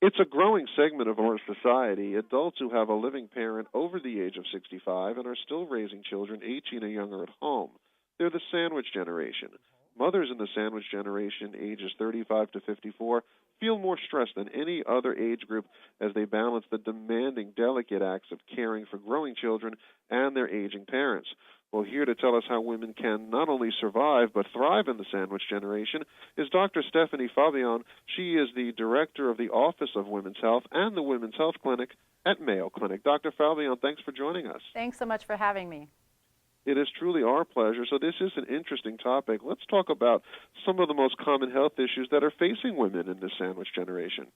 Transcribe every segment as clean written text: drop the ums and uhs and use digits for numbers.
It's a growing segment of our society. Adults who have a living parent over the age of 65 and are still raising children 18 or younger at home. They're the sandwich generation. Mothers in the sandwich generation, ages 35 to 54, feel more stressed than any other age group as they balance the demanding, delicate acts of caring for growing children and their aging parents. Well, here to tell us how women can not only survive but thrive in the sandwich generation is Dr. Stephanie Fabian. She is the director of the Office of Women's Health and the Women's Health Clinic at Mayo Clinic. Dr. Fabian, thanks for joining us. Thanks so much for having me. It is truly our pleasure. So this is an interesting topic. Let's talk about some of the most common health issues that are facing women in this sandwich generation.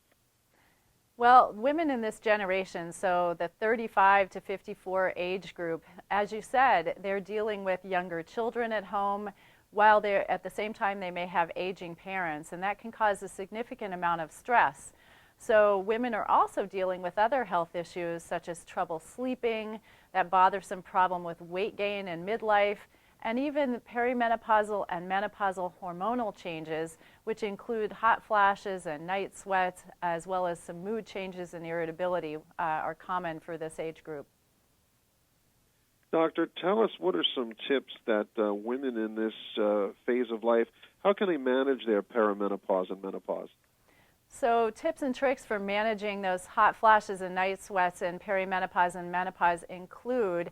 Well, women in this generation, so the 35 to 54 age group, as you said, they're dealing with younger children at home, while they're at the same time they may have aging parents, and that can cause a significant amount of stress. So women are also dealing with other health issues such as trouble sleeping, that bothersome problem with weight gain in midlife, and even perimenopausal and menopausal hormonal changes, which include hot flashes and night sweats, as well as some mood changes and irritability are common for this age group. Doctor, tell us, what are some tips that women in this phase of life, how can they manage their perimenopause and menopause? So tips and tricks for managing those hot flashes and night sweats in perimenopause and menopause include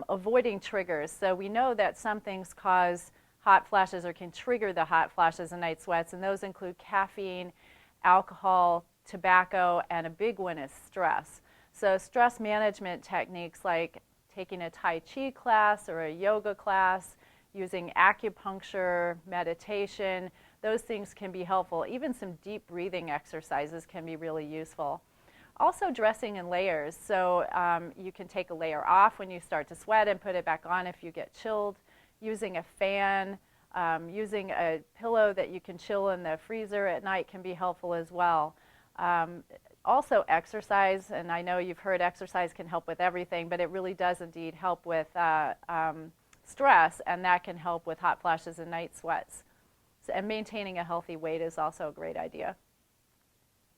avoiding triggers. So we know that some things cause hot flashes or can trigger the hot flashes and night sweats, and those include caffeine, alcohol, tobacco, and a big one is stress. So stress management techniques like taking a Tai Chi class or a yoga class, using acupuncture, meditation, those things can be helpful. Even some deep breathing exercises can be really useful. Also dressing in layers, so you can take a layer off when you start to sweat and put it back on if you get chilled. Using a fan, using a pillow that you can chill in the freezer at night can be helpful as well. Also exercise, and I know you've heard exercise can help with everything, but it really does indeed help with stress, and that can help with hot flashes and night sweats. And maintaining a healthy weight is also a great idea.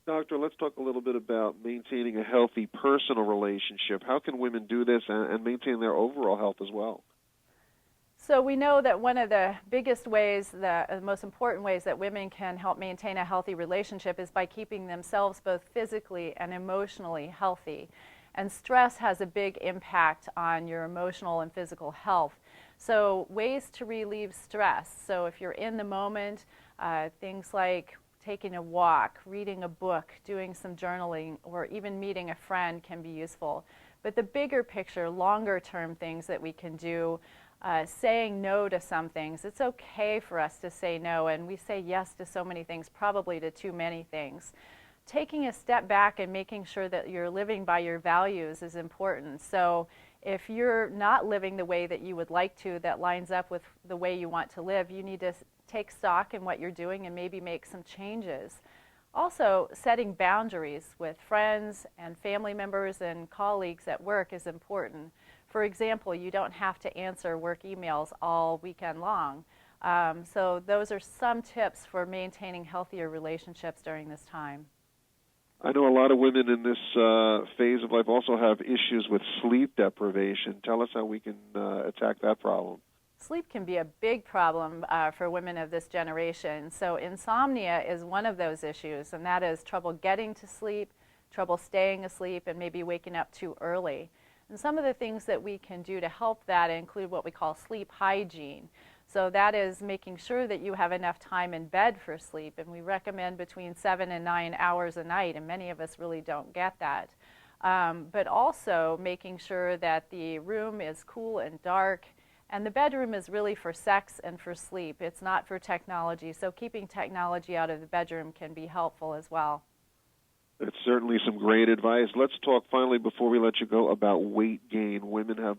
Doctor, let's talk a little bit about maintaining a healthy personal relationship. How can women do this and maintain their overall health as well? So we know that one of the biggest ways, the most important ways that women can help maintain a healthy relationship is by keeping themselves both physically and emotionally healthy. And stress has a big impact on your emotional and physical health. So ways to relieve stress. So if you're in the moment, things like taking a walk, reading a book, doing some journaling, or even meeting a friend can be useful. But the bigger picture, longer term things that we can do, saying no to some things. It's okay for us to say no, and we say yes to so many things, probably to too many things. Taking a step back and making sure that you're living by your values is important. So if you're not living the way that you would like to, that lines up with the way you want to live, you need to take stock in what you're doing and maybe make some changes. Also, setting boundaries with friends and family members and colleagues at work is important. For example, you don't have to answer work emails all weekend long. So those are some tips for maintaining healthier relationships during this time. I know a lot of women in this phase of life also have issues with sleep deprivation. Tell us how we can attack that problem. Sleep can be a big problem for women of this generation. So insomnia is one of those issues, and that is trouble getting to sleep, trouble staying asleep, and maybe waking up too early. And some of the things that we can do to help that include what we call sleep hygiene. So that is making sure that you have enough time in bed for sleep, and we recommend between 7 and 9 hours a night, and many of us really don't get that. But also making sure that the room is cool and dark, and the bedroom is really for sex and for sleep. It's not for technology, so keeping technology out of the bedroom can be helpful as well. That's certainly some great advice. Let's talk finally, before we let you go, about weight gain. Women have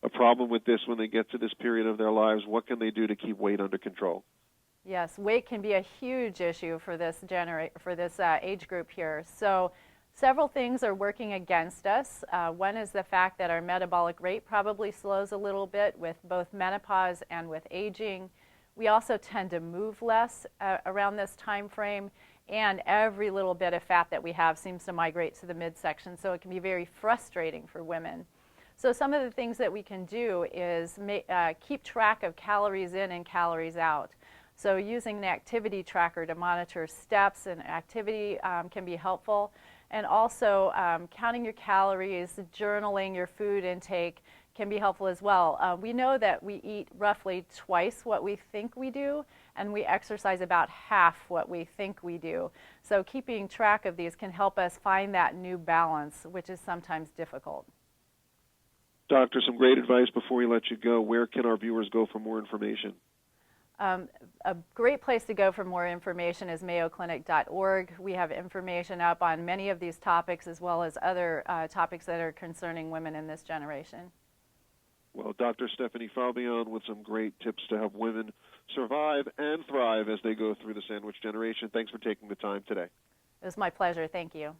a problem with this when they get to this period of their lives. What can they do to keep weight under control? Yes, weight can be a huge issue for this age group here. So several things are working against us. One is the fact that our metabolic rate probably slows a little bit with both menopause and with aging. We also tend to move less around this time frame, and every little bit of fat that we have seems to migrate to the midsection, so it can be very frustrating for women. So some of the things that we can do is keep track of calories in and calories out. So using an activity tracker to monitor steps and activity can be helpful. And also counting your calories, journaling your food intake can be helpful as well. We know that we eat roughly twice what we think we do, and we exercise about half what we think we do. So keeping track of these can help us find that new balance, which is sometimes difficult. Doctor, some great advice before we let you go. Where can our viewers go for more information? A great place to go for more information is mayoclinic.org. We have information up on many of these topics as well as other topics that are concerning women in this generation. Well, Dr. Stephanie Fabian with some great tips to help women survive and thrive as they go through the sandwich generation. Thanks for taking the time today. It was my pleasure. Thank you.